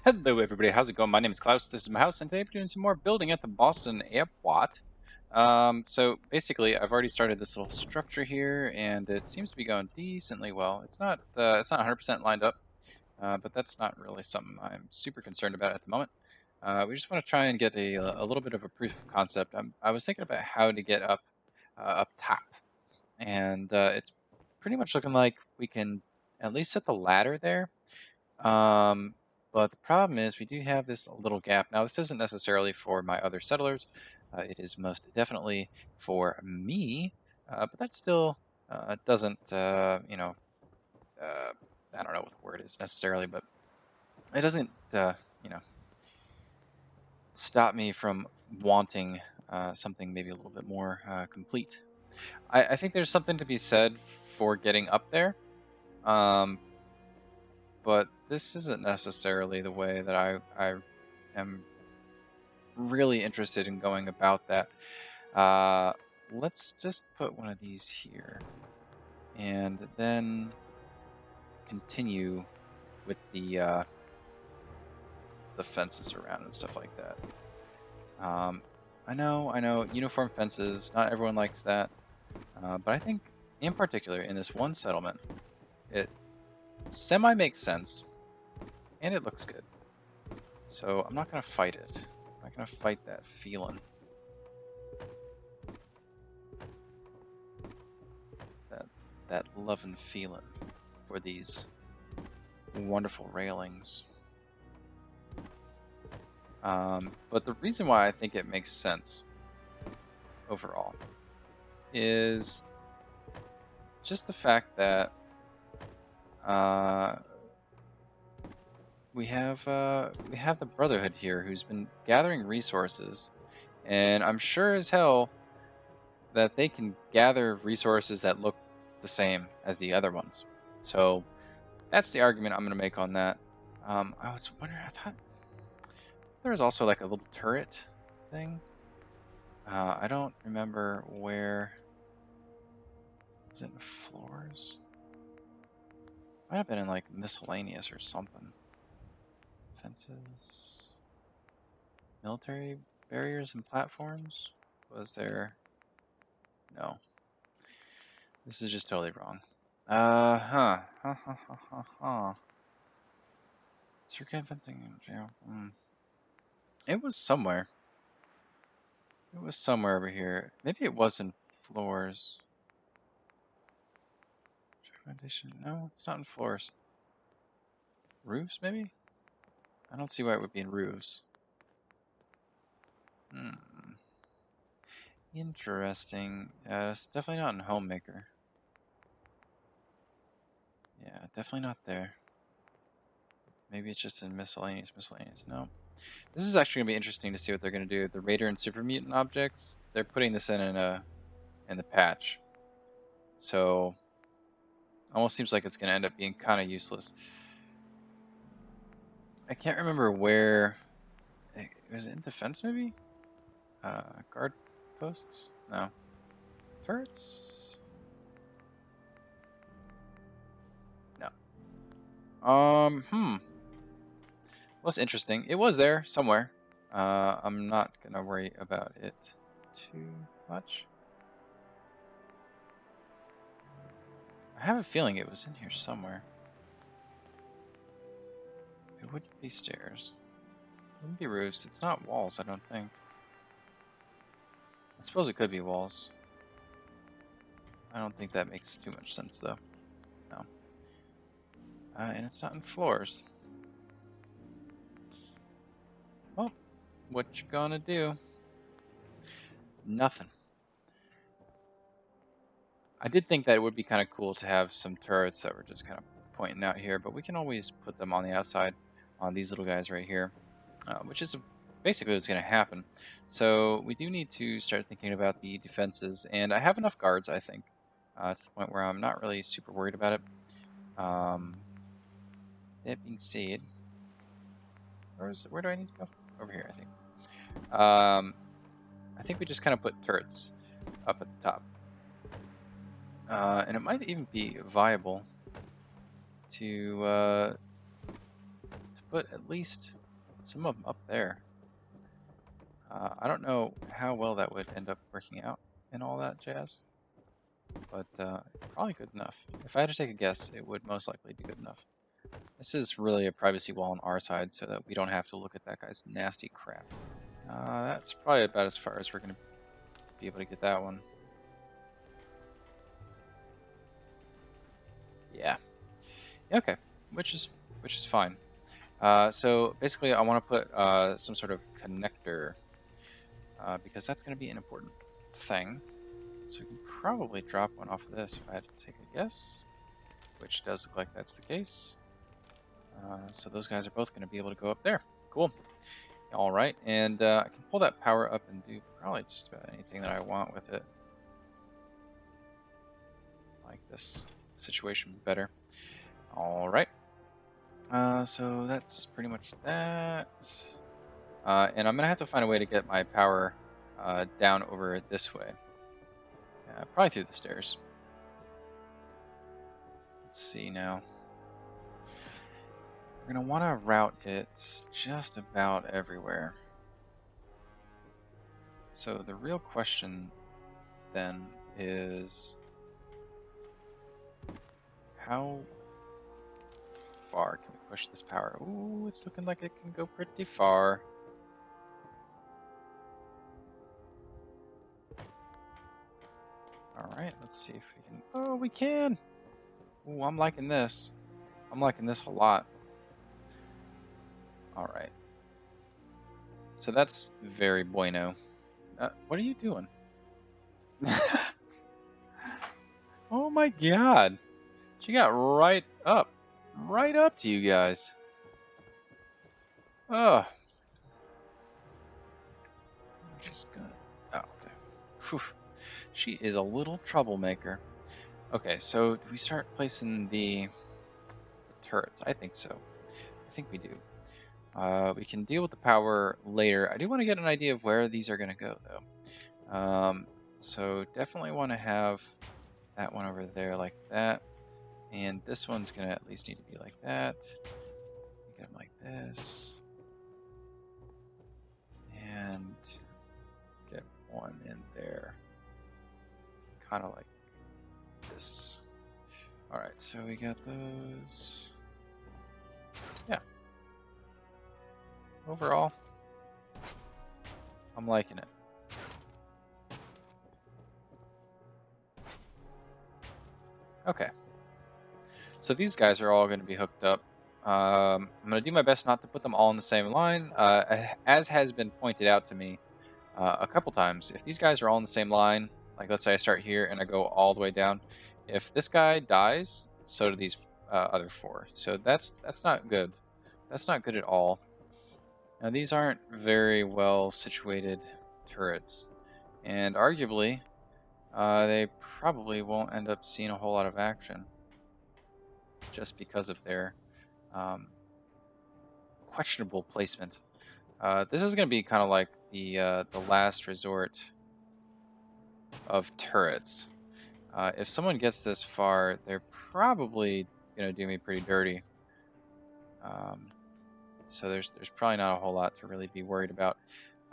Hello, everybody. How's it going? My name is Klaus. This is my house, and today we're doing some more building at the Boston Airport. So basically, I've already started this little structure here, and it seems to be going decently well. It's not 100% lined up, but that's not really something I'm super concerned about at the moment. We just want to try and get a little bit of a proof of concept. I was thinking about how to get up top, and it's pretty much looking like we can at least set the ladder there. But the problem is we do have this little gap. Now, this isn't necessarily for my other settlers. It is most definitely for me, but that still doesn't, I don't know what the word is necessarily, but it doesn't, you know, stop me from wanting something maybe a little bit more complete. I think there's something to be said for getting up there. Um, but this isn't necessarily the way that I am really interested in going about that. Uh, let's just put one of these here and then continue with the fences around and stuff like that. I know, uniform fences, not everyone likes that, but I think in particular in this one settlement, it semi makes sense and it looks good. So I'm not gonna fight it. I'm not gonna fight that feeling. That love and feeling for these wonderful railings. But the reason why I think it makes sense overall is just the fact that we have the Brotherhood here who's been gathering resources, and I'm sure as hell that they can gather resources that look the same as the other ones. So that's the argument I'm going to make on that. I was wondering, I thought there was also like a little turret thing. I don't remember where. Is it in floors? Might have been in like miscellaneous or something. Fences. Military barriers and platforms? Was there? No. This is just totally wrong. Circuit fencing. It was somewhere. It was somewhere over here. Maybe it was in floors. Foundation. No, it's not in floors. Roofs, maybe? I don't see why it would be in roofs. Interesting. It's definitely not in Homemaker. Yeah, definitely not there. Maybe it's just in miscellaneous. No. This is actually going to be interesting to see what they're going to do. The Raider and Super Mutant objects, they're putting this in the patch. So, almost seems like it's going to end up being kind of useless. I can't remember where. Was it in defense, maybe? Guard posts? No. Turrets? No. Well, that's interesting. It was there somewhere. I'm not going to worry about it too much. I have a feeling it was in here somewhere. It wouldn't be stairs. It wouldn't be roofs. It's not walls, I don't think. I suppose it could be walls. I don't think that makes too much sense, though. No. And it's not in floors. Well, what you gonna do? Nothing. I did think that it would be kind of cool to have some turrets that were just kind of pointing out here, but we can always put them on the outside on these little guys right here, which is basically what's going to happen. So we do need to start thinking about the defenses, and I have enough guards, I think, to the point where I'm not really super worried about it. That being said, where do I need to go? Over here, I think. I think we just kind of put turrets up at the top. And it might even be viable to put at least some of them up there. I don't know how well that would end up working out and all that jazz, but probably good enough. If I had to take a guess, it would most likely be good enough. This is really a privacy wall on our side so that we don't have to look at that guy's nasty crap. That's probably about as far as we're going to be able to get that one. Yeah. Okay, which is fine. So basically, I want to put some sort of connector because that's going to be an important thing. So we can probably drop one off of this if I had to take a guess, which does look like that's the case. So those guys are both going to be able to go up there. Cool. All right, and I can pull that power up and do probably just about anything that I want with it. Like this situation better. All right. So that's pretty much that. And I'm going to have to find a way to get my power down over this way. Probably through the stairs. Let's see now. We're going to want to route it just about everywhere. So the real question then is how far can we push this power? Ooh, it's looking like it can go pretty far. Alright, let's see if we can... Oh, we can! Ooh, I'm liking this. I'm liking this a lot. Alright. So that's very bueno. What are you doing? Oh my god! She got right up to you guys. Oh. She's gonna... Oh, okay. Whew. She is a little troublemaker. Okay, so do we start placing the turrets? I think so. I think we do. We can deal with the power later. I do want to get an idea of where these are going to go, though. So definitely want to have that one over there like that. And this one's going to at least need to be like that. Get them like this. And get one in there. Kind of like this. Alright, so we got those. Yeah. Overall, I'm liking it. Okay. So these guys are all going to be hooked up. I'm going to do my best not to put them all in the same line. As has been pointed out to me a couple times, if these guys are all in the same line, like let's say I start here and I go all the way down, if this guy dies, so do these other four. So that's not good. That's not good at all. Now these aren't very well situated turrets, and arguably they probably won't end up seeing a whole lot of action just because of their questionable placement. This is going to be kind of like the last resort of turrets. If someone gets this far, they're probably going to do me pretty dirty. So there's probably not a whole lot to really be worried about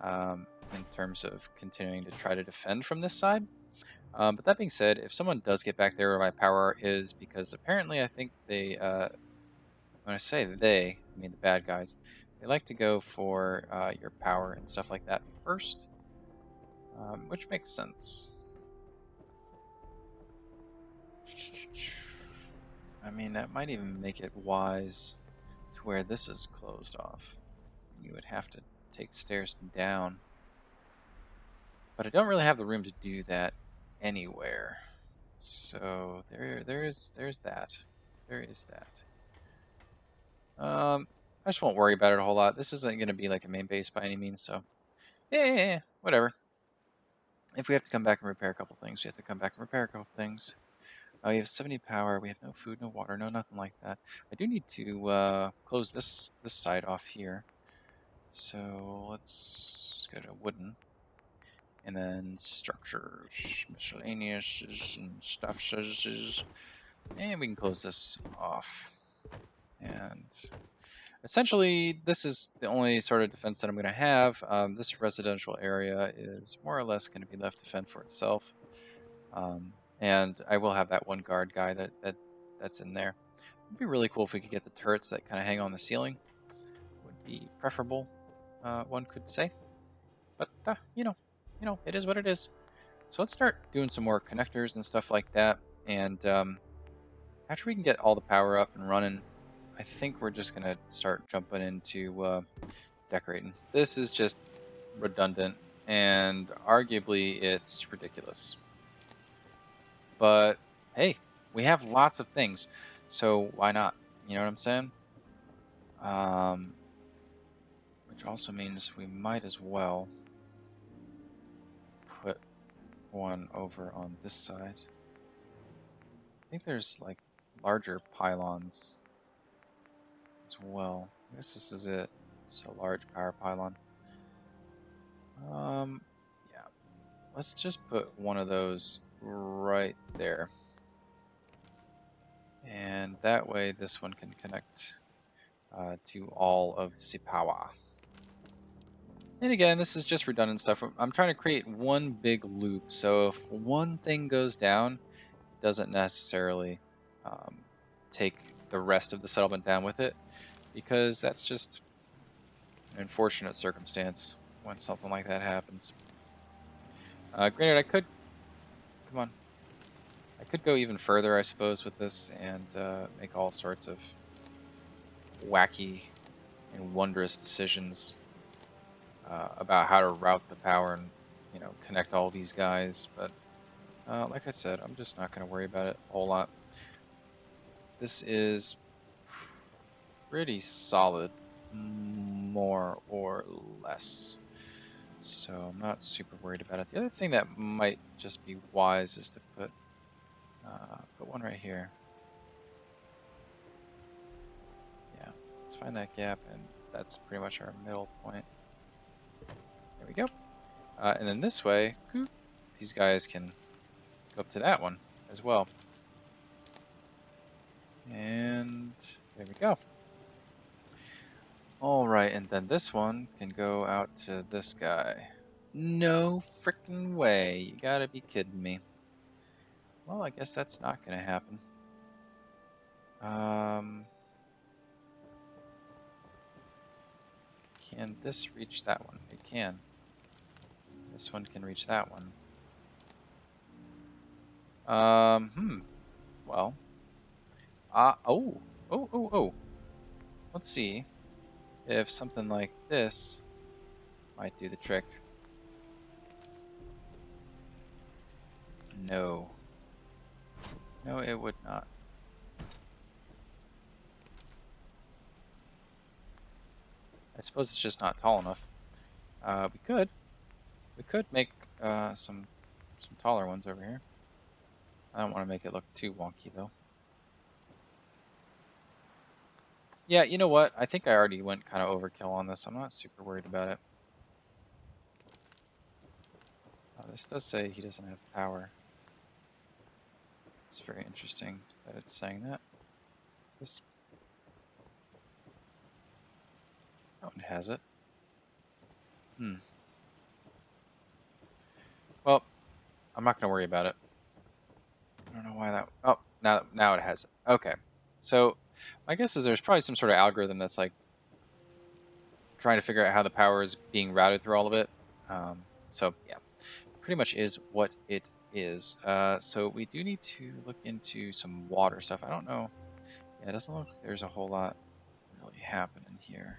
in terms of continuing to try to defend from this side. But that being said, if someone does get back there where my power is, because apparently I think they, when I say they, I mean the bad guys, they like to go for your power and stuff like that first, which makes sense. I mean, that might even make it wise to where this is closed off. You would have to take stairs down. But I don't really have the room to do that anywhere. So there's that. There is that. I just won't worry about it a whole lot. This isn't going to be like a main base by any means, so yeah, whatever. If we have to come back and repair a couple things, we have to come back and repair a couple things. We have 70 power. We have no food, no water, no nothing like that. I do need to close this side off here. So let's go to wooden. And then structures, miscellaneous, and stuff. And we can close this off. And essentially, this is the only sort of defense that I'm going to have. This residential area is more or less going to be left to fend for itself. And I will have that one guard guy that's in there. It'd be really cool if we could get the turrets that kind of hang on the ceiling. Would be preferable, one could say. But it is what it is. So let's start doing some more connectors and stuff like that. And after we can get all the power up and running, I think we're just gonna start jumping into decorating. This is just redundant, and arguably it's ridiculous. But hey, we have lots of things, so why not? You know what I'm saying? Which also means we might as well put one over on this side. I think there's like larger pylons as well. I guess this is it. So large power pylon. Yeah. Let's just put one of those right there. And that way this one can connect to all of the power. And again, this is just redundant stuff. I'm trying to create one big loop. So if one thing goes down, it doesn't necessarily take the rest of the settlement down with it, because that's just an unfortunate circumstance when something like that happens. Granted, I could go even further, I suppose, with this and make all sorts of wacky and wondrous decisions about how to route the power and connect all these guys. But like I said, I'm just not going to worry about it a whole lot. This is pretty solid, more or less. So I'm not super worried about it. The other thing that might just be wise is to put one right here. Yeah, let's find that gap, and that's pretty much our middle point. There we go. And then this way, these guys can go up to that one as well. And there we go. All right, and then this one can go out to this guy. No freaking way. You gotta be kidding me. Well, I guess that's not gonna happen. Can this reach that one? It can. This one can reach that one. Well. Oh. Let's see if something like this might do the trick. No. No, it would not. I suppose it's just not tall enough. We could make some taller ones over here. I don't want to make it look too wonky though. Yeah, you know what? I think I already went kind of overkill on this. I'm not super worried about it. This does say he doesn't have power. It's very interesting that it's saying that. This one has it. Well, I'm not going to worry about it. I don't know why that... Oh, now it has it. Okay. So, my guess is there's probably some sort of algorithm that's like trying to figure out how the power is being routed through all of it. So, yeah. Pretty much is what it is. So, we do need to look into some water stuff. I don't know. Yeah, it doesn't look like there's a whole lot really happening here.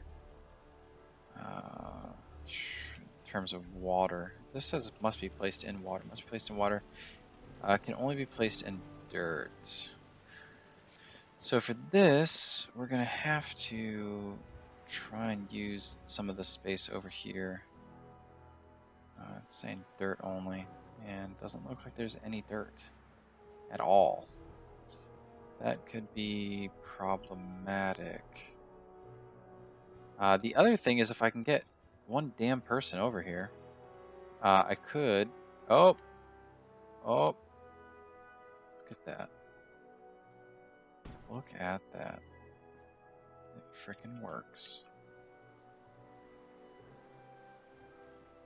In terms of water. This says must be placed in water. Must be placed in water. Can only be placed in dirt. So for this, we're going to have to try and use some of the space over here. It's saying dirt only, and doesn't look like there's any dirt at all. That could be problematic. The other thing is if I can get one damn person over here, I could... Oh! Look at that. Look at that. frickin' works.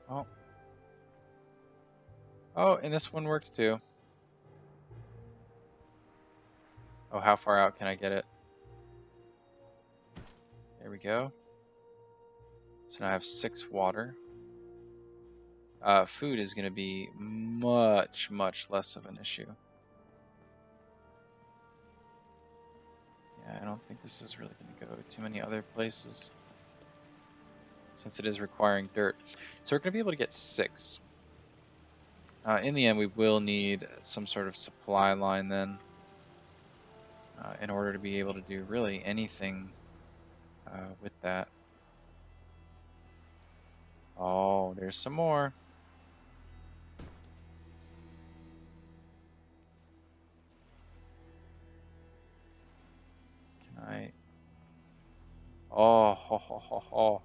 Oh. Oh, and this one works too. Oh, how far out can I get it? There we go. So now I have 6 water. Food is going to be much, much less of an issue. Yeah, I don't think this is really going to go too many other places, since it is requiring dirt. So we're going to be able to get 6. In the end, we will need some sort of supply line then, in order to be able to do really anything with that. Oh, there's some more. Can I? Oh, ho, ho, ho, ho.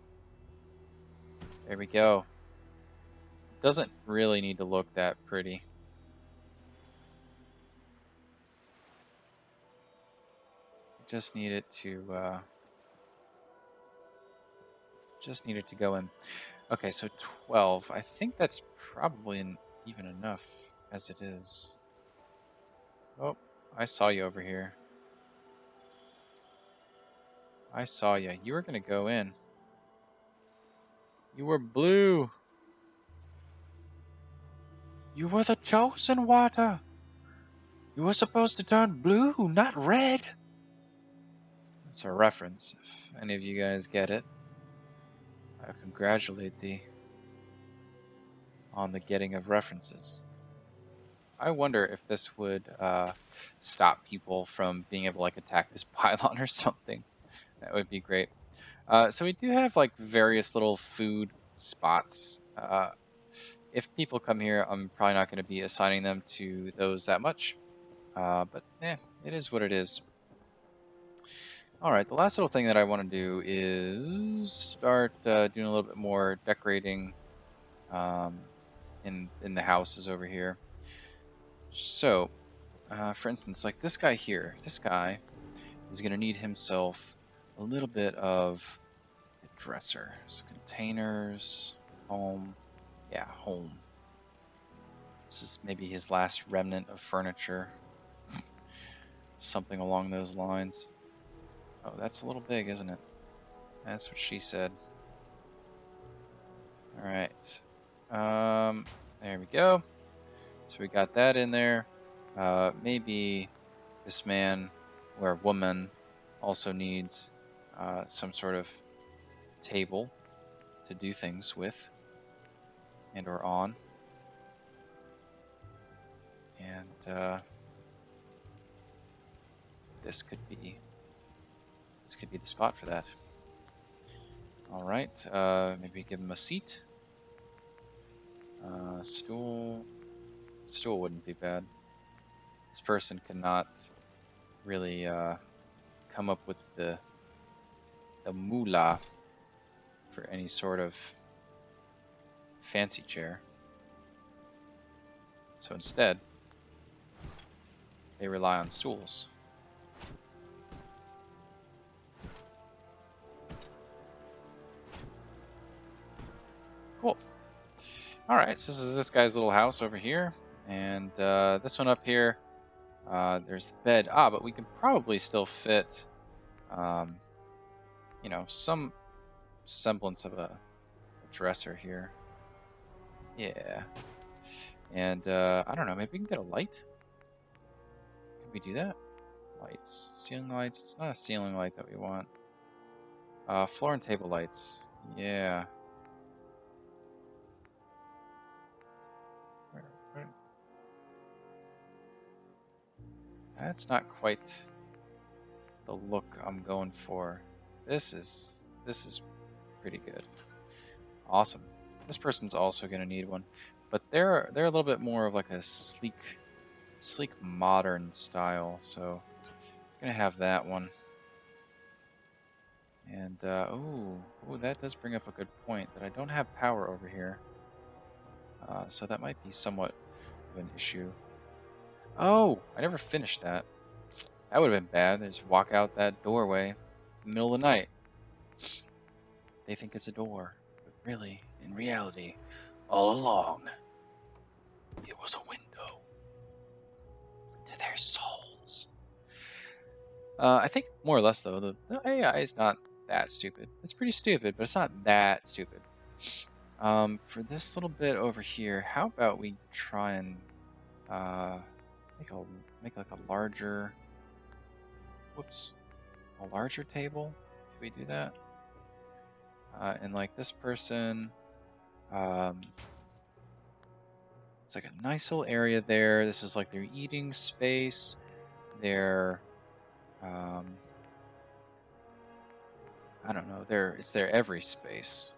There we go. Doesn't really need to look that pretty. Just need it to go in. Okay, so 12. I think that's probably even enough as it is. Oh, I saw you over here. I saw you. You were going to go in. You were blue. You were the chosen water. You were supposed to turn blue, not red. That's a reference. If any of you guys get it, I congratulate thee on the getting of references. I wonder if this would stop people from being able to like attack this pylon or something. That would be great. So we do have like various little food spots. If people come here, I'm probably not going to be assigning them to those that much. But it is what it is. All right, the last little thing that I want to do is start doing a little bit more decorating in the houses over here. So, for instance, like this guy here, this guy is going to need himself a little bit of a dresser. So containers, home, yeah, home. This is maybe his last remnant of furniture, something along those lines. Oh, that's a little big, isn't it? That's what she said. All right. There we go. So we got that in there. Maybe this man or woman also needs some sort of table to do things with and or on. And this could be the spot for that. All right, maybe give him a seat. Stool wouldn't be bad. This person cannot really come up with the moolah for any sort of fancy chair. So instead, they rely on stools. Cool. All right, so this is this guy's little house over here, and this one up here, there's the bed. But we can probably still fit, some semblance of a dresser here. Yeah. And I don't know, maybe we can get a light? Can we do that? Lights. Ceiling lights. It's not a ceiling light that we want. Floor and table lights. Yeah. Where? That's not quite the look I'm going for. This is pretty good. Awesome. This person's also going to need one, but they're a little bit more of like a sleek modern style. So I'm gonna have that one. And oh, that does bring up a good point that I don't have power over here. So that might be somewhat of an issue. Oh, I never finished that. That would have been bad. Just walk out that doorway. in the middle of the night. They think it's a door, but really, in reality, all along, it was a window to their souls. I think more or less, though, the AI is not that stupid. It's pretty stupid, but it's not that stupid. For this little bit over here, how about we try and make like a larger, a larger table? Can we do that? And like this person, it's like a nice little area there. This is like their eating space, their, I don't know, it's their every space.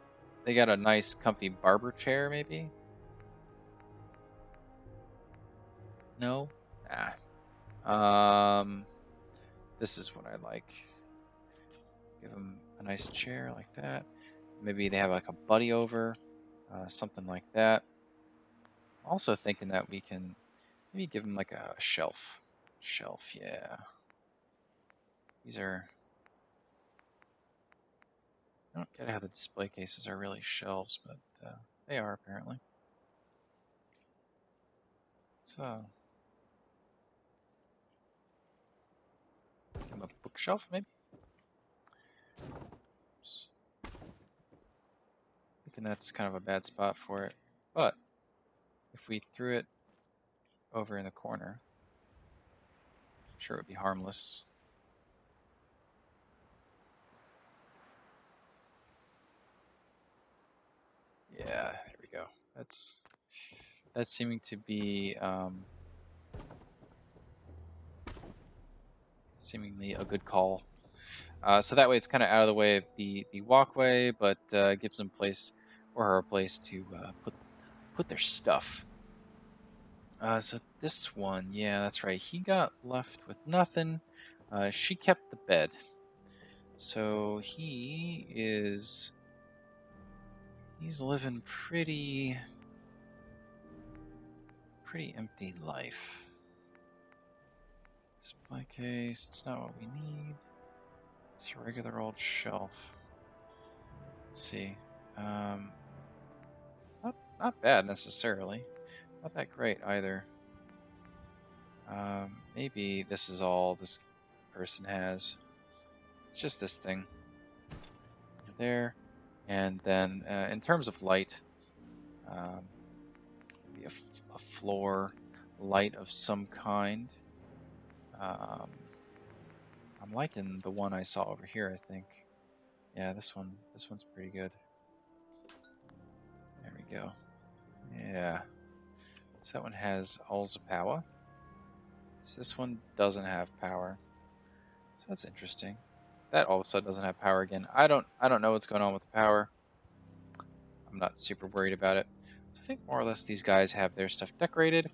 They got a nice comfy barber chair, maybe? No? Nah. This is what I like. Give them a nice chair like that. Maybe they have like a buddy over, something like that. Also thinking that we can maybe give them like a shelf. Shelf, yeah. These are... I don't get how the display cases are really shelves, but they are apparently. So... give them a bookshelf, maybe? Oops. Thinking that's kind of a bad spot for it. But if we threw it over in the corner, I'm sure it would be harmless. Yeah, there we go. That's seeming to be seemingly a good call. So that way it's kind of out of the way of the walkway, but gives them place or her a place to put their stuff. So this one, yeah, that's right. He got left with nothing. She kept the bed. So he's living pretty empty life. Display case, it's not what we need. It's a regular old shelf. Let's see. Not bad necessarily. Not that great either. Maybe this is all this person has. It's just this thing. There. And then in terms of light, maybe a floor light of some kind. I'm liking the one I saw over here, I think. Yeah, this one's pretty good. There we go. Yeah. So that one has all the power. So this one doesn't have power. So that's interesting. That all of a sudden doesn't have power again. I don't know what's going on with the power. I'm not super worried about it. So I think more or less these guys have their stuff decorated,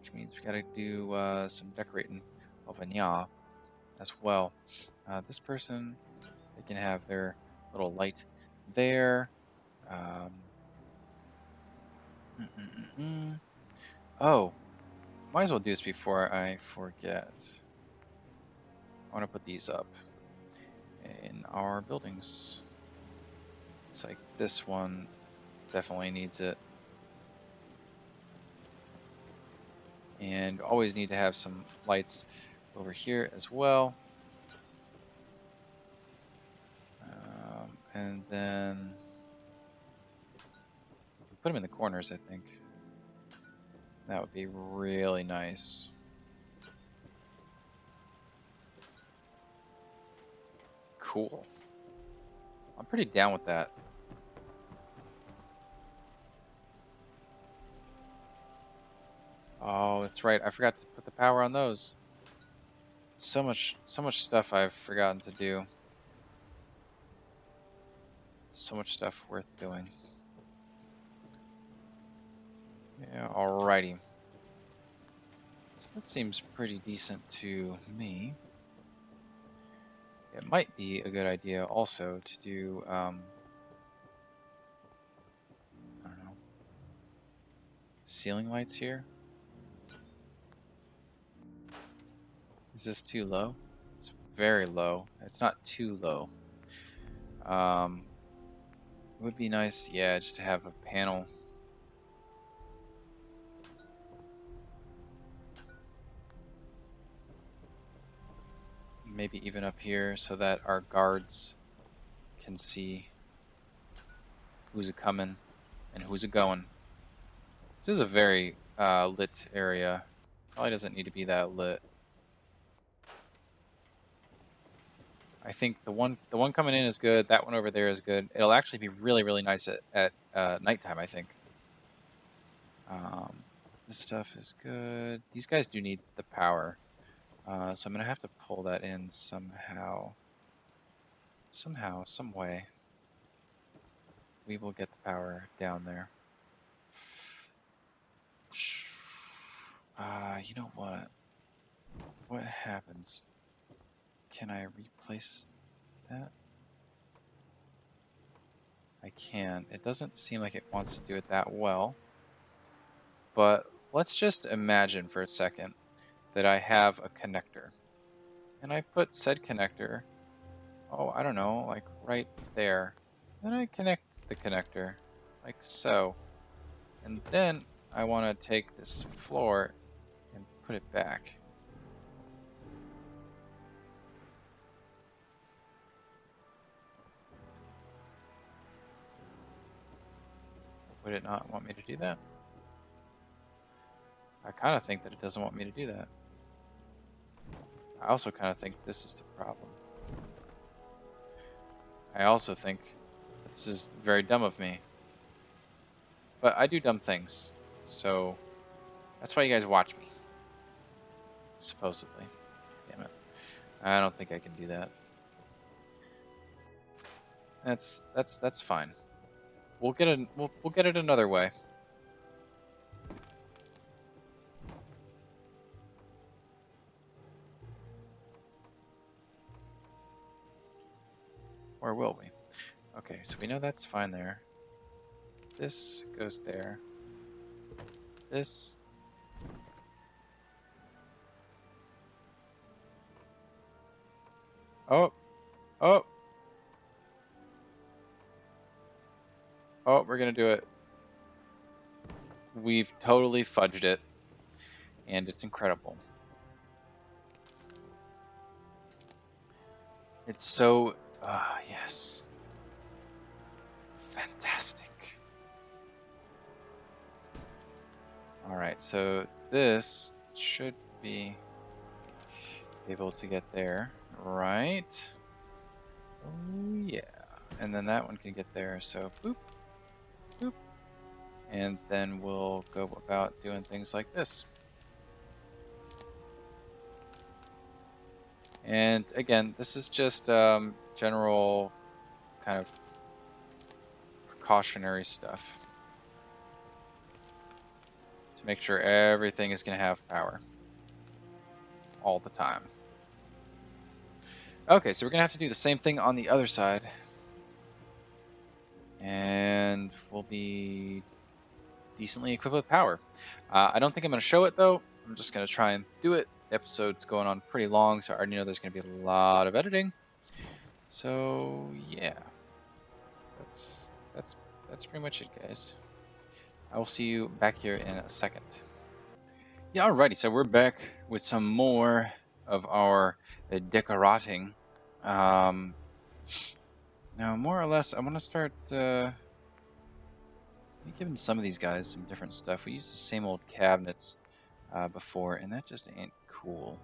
which means we gotta do some decorating of Anya as well. This person, they can have their little light there. Oh, might as well do this before I forget. I want to put these up in our buildings. It's like this one definitely needs it. And always need to have some lights over here as well. And then put them in the corners, I think. That would be really nice. Cool. I'm pretty down with that. Oh, that's right. I forgot to put the power on those. So much stuff I've forgotten to do. So much stuff worth doing. Yeah, alrighty. So that seems pretty decent to me. It might be a good idea also to do, I don't know, ceiling lights here. Is this too low? It's very low, It's not too low. It would be nice, yeah, just to have a panel. Maybe even up here so that our guards can see who's a coming and who's a going. This is a very lit area. Probably doesn't need to be that lit. I think the one coming in is good. That one over there is good. It'll actually be really, really nice at nighttime, I think. This stuff is good. These guys do need the power. So I'm going to have to pull that in somehow. Somehow, some way. We will get the power down there. You know what? What happens? Can I replace that? I can. It doesn't seem like it wants to do it that well. But let's just imagine for a second that I have a connector. And I put said connector, oh, I don't know, like right there. Then I connect the connector, like so. And then I want to take this floor and put it back. Would it not want me to do that? I kind of think that it doesn't want me to do that. I also kind of think this is the problem. I also think that this is very dumb of me. But I do dumb things, so that's why you guys watch me. Supposedly. Damn it. I don't think I can do that. That's fine. We'll get it another way. Or will we? Okay, so we know that's fine there. This goes there. This. Oh. Oh. Oh, we're gonna do it. We've totally fudged it. And it's incredible. It's so... yes. Fantastic. Alright, so this should be able to get there, right? Oh, yeah. And then that one can get there, so boop, boop. And then we'll go about doing things like this. And again, this is just general kind of precautionary stuff to make sure everything is going to have power all the time. Okay, so we're going to have to do the same thing on the other side. And we'll be decently equipped with power. I don't think I'm going to show it, though. I'm just going to try and do it. The episode's going on pretty long, so I already know there's going to be a lot of editing. So, yeah. That's pretty much it, guys. I will see you back here in a second. Yeah, alrighty, so we're back with some more of our decorating. Now, more or less, I want to start giving some of these guys some different stuff. We used the same old cabinets before, and that just ain't cool.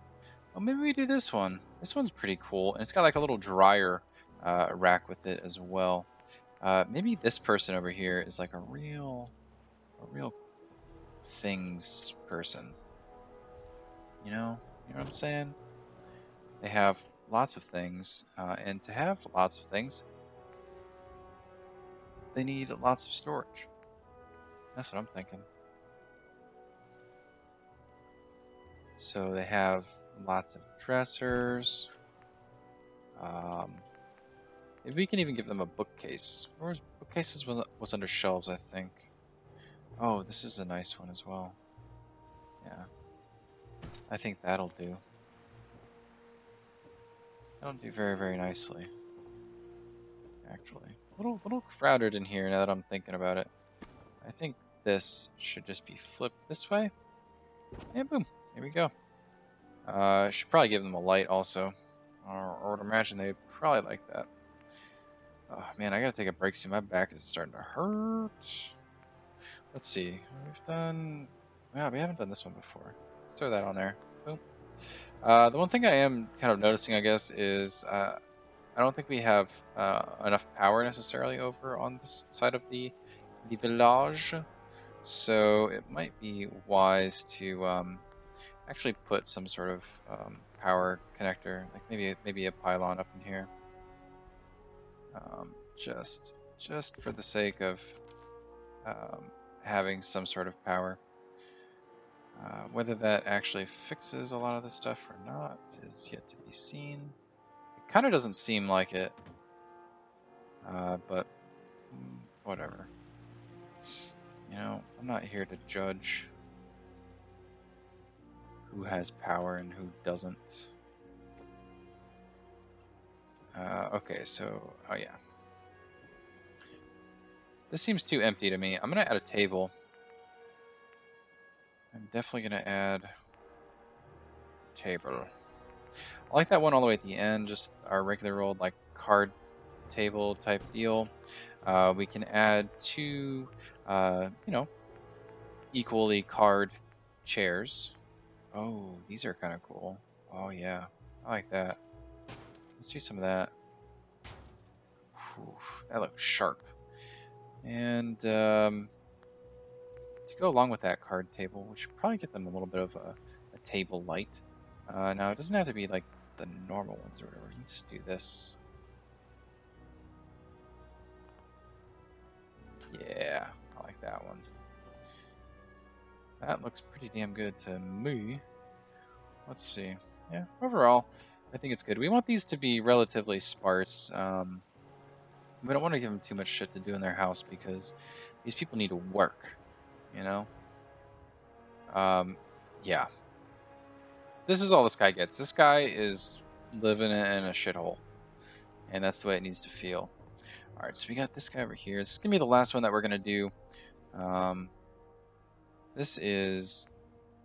Well, maybe we do this one. This one's pretty cool, and it's got like a little dryer rack with it as well. Maybe this person over here is like a real things person. You know what I'm saying? They have lots of things, and to have lots of things, they need lots of storage. That's what I'm thinking. So they have lots of dressers. Maybe we can even give them a bookcase. Or bookcases was under shelves, I think. Oh, this is a nice one as well. Yeah. I think that'll do. don't do very, very nicely. Actually, little crowded in here now that I'm thinking about it. I think this should just be flipped this way. And boom, here we go. Should probably give them a light also. Or would imagine they'd probably like that. Oh man, I gotta take a break soon. My back is starting to hurt. Let's see. We've done... Yeah, we haven't done this one before. Let's throw that on there. Boom. The one thing I am kind of noticing, I guess, is I don't think we have enough power necessarily over on this side of the village. So it might be wise to actually put some sort of power connector, like maybe a pylon up in here, just for the sake of having some sort of power. Whether that actually fixes a lot of this stuff or not is yet to be seen. It kind of doesn't seem like it, but whatever. You know, I'm not here to judge who has power and who doesn't. Okay, so, oh yeah. This seems too empty to me. I'm going to add a table. I'm definitely going to add a table. I like that one all the way at the end, just our regular old like card table type deal. We can add two, you know, equally card chairs. Oh, these are kind of cool. Oh yeah, I like that. Let's do some of that. Whew, that looks sharp. And to go along with that card table, we should probably get them a little bit of a table light. Now, it doesn't have to be like the normal ones or whatever. You can just do this. Yeah, I like that one. That looks pretty damn good to me. Let's see. Yeah, overall, I think it's good. We want these to be relatively sparse. We don't want to give them too much shit to do in their house because these people need to work, you know? Yeah. This is all this guy gets. This guy is living in a shithole. And that's the way it needs to feel. Alright, so we got this guy over here. This is going to be the last one that we're going to do. This is...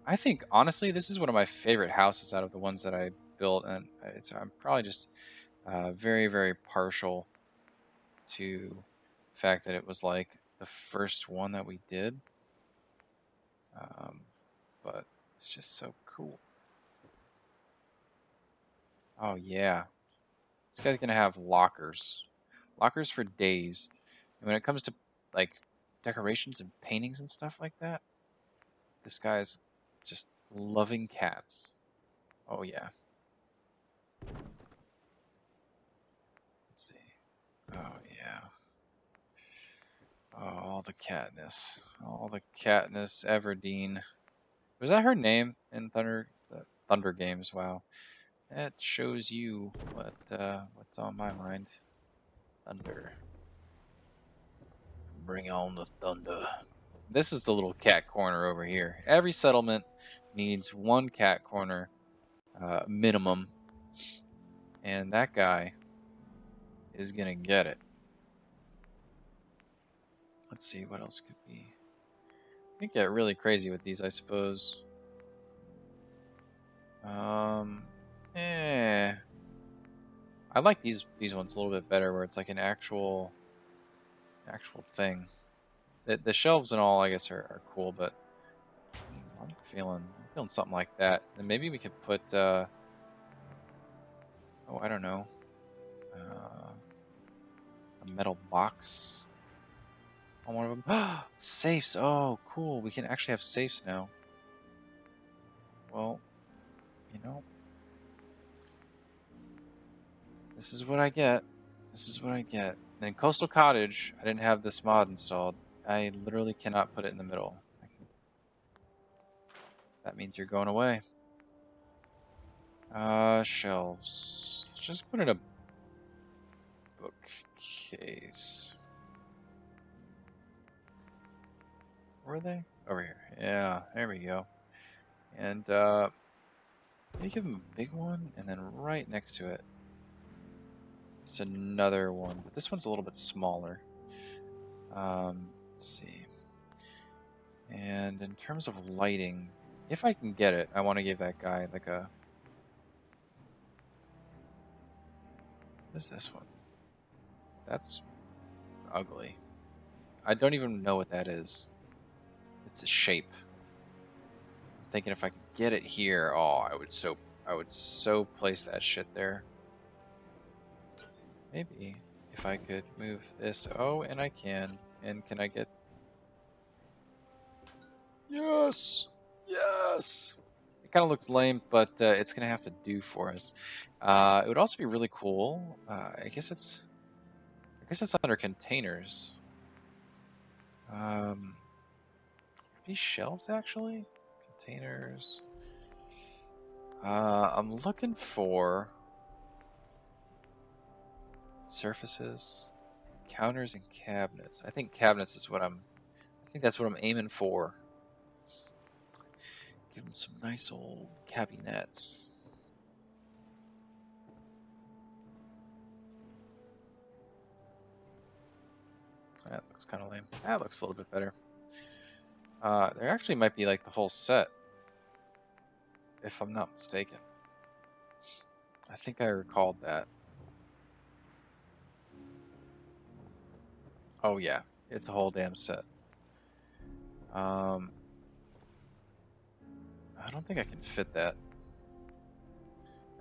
I think, honestly, this is one of my favorite houses out of the ones that I built. And I'm probably just very, very partial to the fact that it was like the first one that we did. But it's just so cool. Oh, yeah. This guy's going to have lockers. Lockers for days. And when it comes to, like, decorations and paintings and stuff like that, this guy's just loving cats. Oh, yeah. Let's see. Oh, yeah. Oh, all the catness. All the catness. Everdeen. Was that her name in Thunder Games? Wow. That shows you what's on my mind. Thunder. Bring on the thunder. This is the little cat corner over here. Every settlement needs one cat corner minimum. And that guy is going to get it. Let's see, what else could be? We could get really crazy with these, I suppose. I like these ones a little bit better, where it's like an actual thing. The shelves and all, I guess, are cool, but I'm feeling something like that. And maybe we could put, oh, I don't know, a metal box on one of them. Safes! Oh, cool. We can actually have safes now. Well, you know, this is what I get. This is what I get. And in Coastal Cottage, I didn't have this mod installed. I literally cannot put it in the middle. That means you're going away. Shelves. Let's just put in a bookcase. Where are they? Over here. Yeah, there we go. And maybe give them a big one, and then right next to it, Just another one, but this one's a little bit smaller. Let's see. And in terms of lighting, if I can get it, I want to give that guy like a... What is this one? That's ugly. I don't even know what that is. It's a shape. I'm thinking if I could get it here, oh, I would so place that shit there. Maybe if I could move this. Oh, and I can. And can I get... Yes! Yes! It kind of looks lame, but it's going to have to do for us. It would also be really cool. I guess it's under containers. These shelves, actually? Containers. I'm looking for... surfaces, counters, and cabinets. I think cabinets is what I think that's what I'm aiming for. Give them some nice old cabinets. That looks kind of lame. That looks a little bit better. There actually might be like the whole set, if I'm not mistaken. I think I recalled that. Oh yeah, it's a whole damn set. I don't think I can fit that.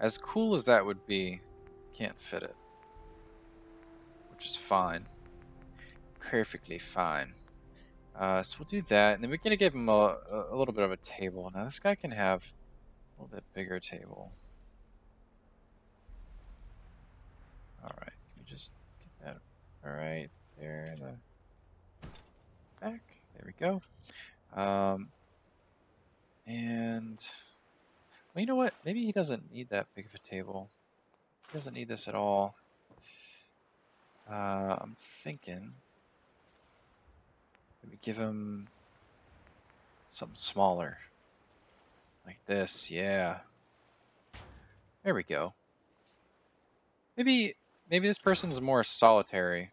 As cool as that would be, can't fit it. Which is fine. Perfectly fine. So we'll do that, and then we're gonna give him a little bit of a table. Now this guy can have a little bit bigger table. Alright, can we just get that right there in the back? There we go. And well, you know what? Maybe he doesn't need that big of a table. He doesn't need this at all. I'm thinking maybe give him something smaller. Like this, yeah. There we go. Maybe this person's more solitary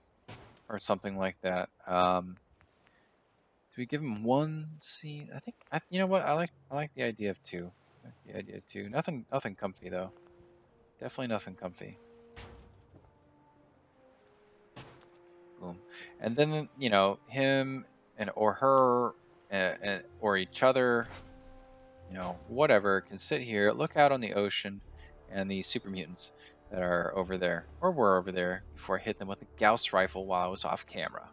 or something like that. Do we give him one seat? I think you know what? I like the idea of two. I like the idea of two. Nothing comfy though. Definitely nothing comfy. Boom. And then, you know, him and or her or each other, you know, whatever, can sit here, look out on the ocean and the super mutants that are over there, or were over there before I hit them with a Gauss rifle while I was off camera.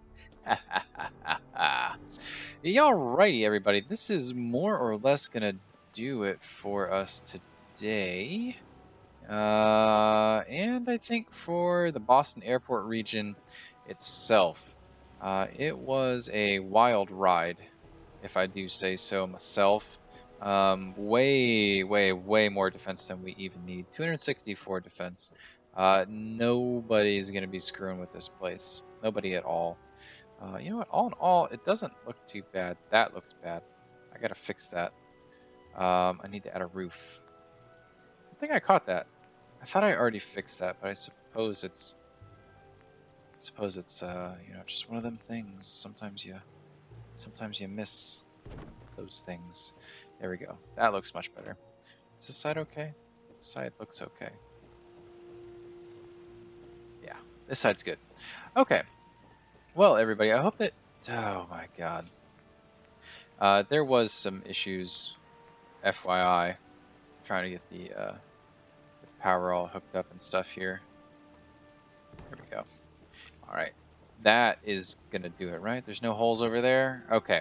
Alrighty, everybody. This is more or less going to do it for us today. And I think for the Boston Airport region itself, it was a wild ride, if I do say so myself. Way more defense than we even need. 264 defense. Nobody's going to be screwing with this place. Nobody at all. You know what? All in all, it doesn't look too bad. That looks bad. I got to fix that. I need to add a roof. I think I caught that. I thought I already fixed that, but I suppose it's you know, just one of them things. Sometimes you miss those things. There we go. That looks much better. Is this side okay? This side looks okay. Yeah, this side's good. Okay. Well, everybody, I hope that... Oh, my God. There was some issues, FYI, trying to get the power all hooked up and stuff here. There we go. All right. That is going to do it, right? There's no holes over there? Okay.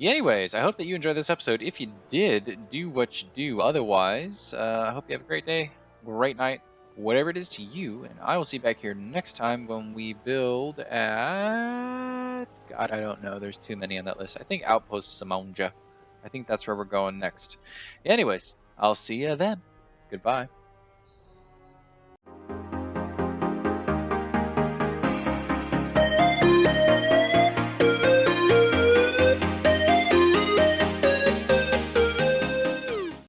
Anyways, I hope that you enjoyed this episode. If you did, do what you do. Otherwise, I hope you have a great day, great night, whatever it is to you. And I will see you back here next time when we build at... God, I don't know. There's too many on that list. I think Outpost Samonja. I think that's where we're going next. Anyways, I'll see you then. Goodbye.